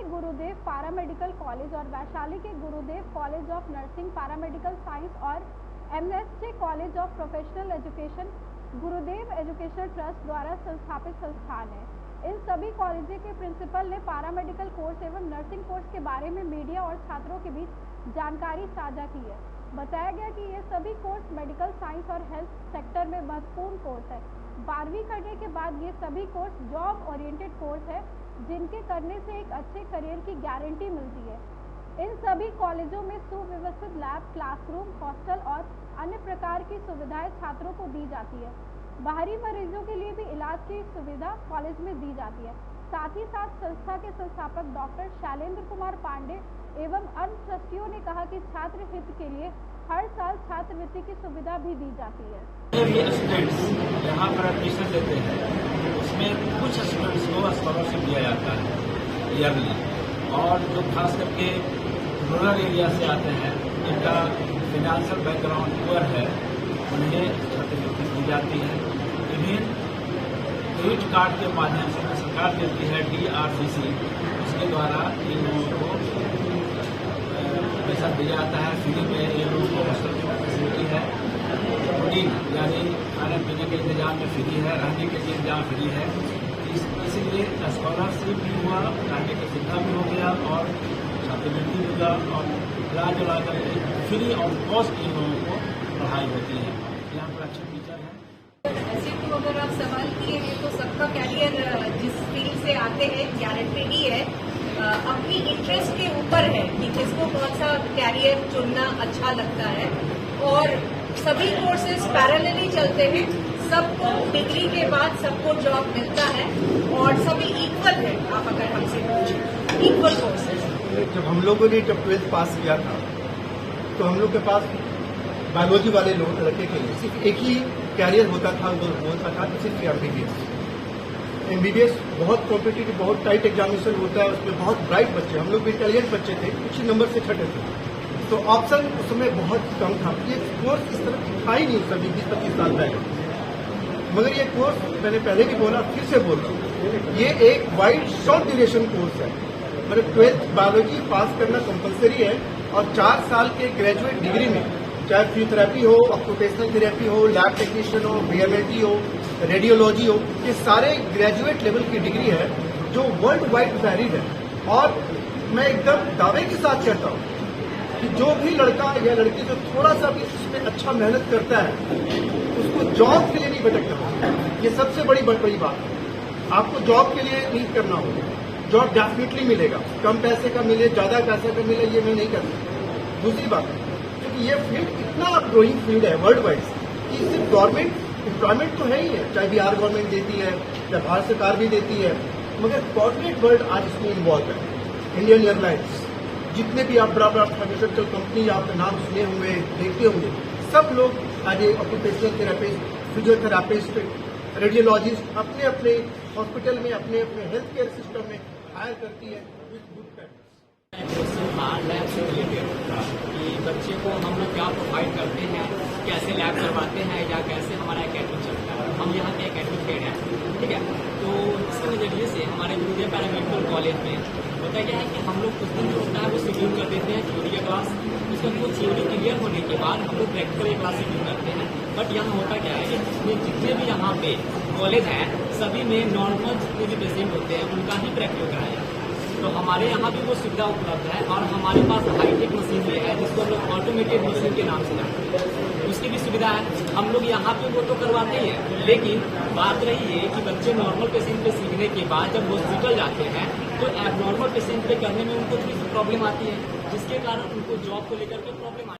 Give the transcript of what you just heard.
गुरुदेव paramedical college और वैशाली के Gurudev college of nursing paramedical science और MSJ college of professional education Gurudev educational trust द्वारा संस्थापित संस्थान है। इन सभी कॉलेजों के प्रिंसिपल ने पैरामेडिकल कोर्स एवं नर्सिंग कोर्स के बारे में मीडिया और छात्रों के बीच जानकारी साझा की है। बताया गया कि ये सभी कोर्स मेडिकल साइंस और हेल्थ सेक्टर में महत्वपूर्ण कोर्स है। 12वीं करने के बाद ये सभी कोर्स जॉब ओरिएंटेड कोर्स है, जिनके करने से एक अच्छे करियर की गारंटी मिलती है। इन सभी कॉलेजों में सुव्यवस्थित लैब, क्लासरूम, हॉस्टल और अन्य प्रकार की सुविधाएं छात्रों को दी जाती है। बाहरी मरीजों के लिए भी इलाज की सुविधा कॉलेज में दी जाती है। साथ ही साथ संस्था के संस्थापक डॉक्टर शैलेंद्र कुमार पांडे एवं अन्य ट्रस्टियों ने कहा कि छात्र हित के लिए हर साल छात्रवृत्ति की सुविधा भी दी जाती है। स्टूडेंट्स यहाँ पर एडमिशन लेते हैं, उसमें कुछ स्टूडेंट्स को स्कॉलरशिप दिया जाता है ईयरली, और जो खास करके रूरल एरिया से आते हैं, जिनका फाइनेंशियल बैकग्राउंड पुअर है, उन्हें छात्रवृत्ति दी जाती है। इन्हें क्रेडिट कार्ड के माध्यम से सरकार देती है DRCC, उसके द्वारा इन लोगों को पैसा दिया जाता है। फ्री में इन लोगों को हॉस्टल की फैसिलिटी है, फूडिंग यानी खाने पीने के इंतजाम में फ्री है, रहने के लिए इंतजाम फ्री है। इसीलिए स्कॉलरशिप भी हुआ, रहने की सुविधा भी हो गया और छात्रवृत्ति होगा, और इलाज कर फ्री और कॉस्ट इन लोगों को पढ़ाई होती है। यहाँ पर अच्छे टीचर हैं। ऐसे तो अगर आप सवाल किए हैं तो सबका कैरियर जिस फील्ड से आते हैं गारंटेड ही है। अपनी इंटरेस्ट के ऊपर है कि किसको कौन सा कैरियर चुनना अच्छा लगता है, और सभी कोर्सेज पैरेलली चलते हैं। सबको डिग्री के बाद सबको जॉब मिलता है और सभी इक्वल है। आप अगर हमसे पूछें, इक्वल कोर्सेज। जब हम लोगों ने 12th पास किया था तो हम लोग के पास बायोलॉजी वाले लोग लड़के के लिए सिर्फ एक ही कैरियर होता था, वो होता था सिर्फ एमबीबीएस बहुत कॉम्पिटिटिव, बहुत टाइट एग्जामिनेशन होता है, उसमें बहुत ब्राइट बच्चे, हम लोग भी इंटेलिजेंट बच्चे थे, कुछ ही नंबर से छठे थे, तो ऑप्शन उस समय बहुत कम था। ये कोर्स इस तरह था ही नहीं सभी 20-25 साल पहले। मगर ये कोर्स मैंने पहले भी बोला, फिर से बोल रहा हूँ, ये एक वाइड शॉर्ट ड्यूरेशन कोर्स है। मतलब 12th बायोलॉजी पास करना कंपलसरी है, और 4 साल के ग्रेजुएट डिग्री में चाहे फिजियोथेरेपी हो, ऑक्यूपेशनल थेरेपी हो, लैब टेक्नीशियन हो, बीएमएलटी हो, रेडियोलॉजी हो, ये सारे ग्रेजुएट लेवल की डिग्री है जो वर्ल्ड वाइड वैलिड है। और मैं एकदम दावे के साथ कहता हूँ कि जो भी लड़का या लड़की जो थोड़ा सा भी इसमें अच्छा मेहनत करता है, उसको जॉब के लिए नहीं भटकना। ये सबसे बड़ी बात है। आपको जॉब के लिए नहीं करना होगा, जॉब डेफिनेटली मिलेगा, कम पैसे का मिले, ज्यादा पैसे का मिले, ये मैं नहीं करता। दूसरी बात, क्योंकि ये फील्ड इतना ग्रोइंग फील्ड है वर्ल्ड वाइड कि सिर्फ गवर्नमेंट एम्प्लॉयमेंट तो है ही है, चाहे बिहार गवर्नमेंट देती है, चाहे भारत सरकार भी देती है, मगर कॉर्पोरेट वर्ल्ड आज इसमें इन्वॉल्व है। इंडियन एयरलाइंस, जितने भी आप बड़ा फार्मास्यूटिकल कंपनी आपके नाम सुने हुए, देखते होंगे, सब लोग आज ऑक्यूपेशनल थेरेपिस्ट, फिजियोथेरापिस्ट, रेडियोलॉजिस्ट अपने अपने हॉस्पिटल में, अपने अपने हेल्थ केयर सिस्टम में हायर करती है विद गुड पैकेज। लैब से रिलेटेड कि बच्चे को हम लोग क्या प्रोवाइड करते हैं, कैसे लैब करवाते हैं, या कैसे हमारा एकेडमी चलता है। हम यहाँ के एकेडमिक हेड हैं, ठीक है। तो इसके नजरिए से हमारे गुरुदेव पैरामेडिकल कॉलेज में होता क्या है कि हम लोग कुछ दिन जो होता है वो शेड्यूल कर देते हैं थ्योरी का क्लास। उसका वो थ्योरी क्लियर होने के बाद हम लोग प्रैक्टिकल क्लास शेड्यूल करते हैं। बट यहाँ होता क्या है कि जितने भी यहाँ पे कॉलेज हैं, सभी में नॉर्मल जितने भी पेशेंट होते हैं उनका ही प्रैक्टिकल कराया। तो हमारे यहाँ भी वो सुविधा उपलब्ध है, और हमारे पास हाईटेक मशीन भी है जिसको हम लोग ऑटोमेटेड मशीन के नाम से जानते हैं, उसकी भी सुविधा है। हम लोग यहाँ पे वो तो करवाते ही हैं, लेकिन बात रही है कि बच्चे नॉर्मल पेशेंट पे सीखने के बाद जब हॉस्पिटल जाते हैं तो एबनॉर्मल पेशेंट पे करने में उनको थोड़ी प्रॉब्लम आती है, जिसके कारण उनको जॉब को लेकर के प्रॉब्लम आती है।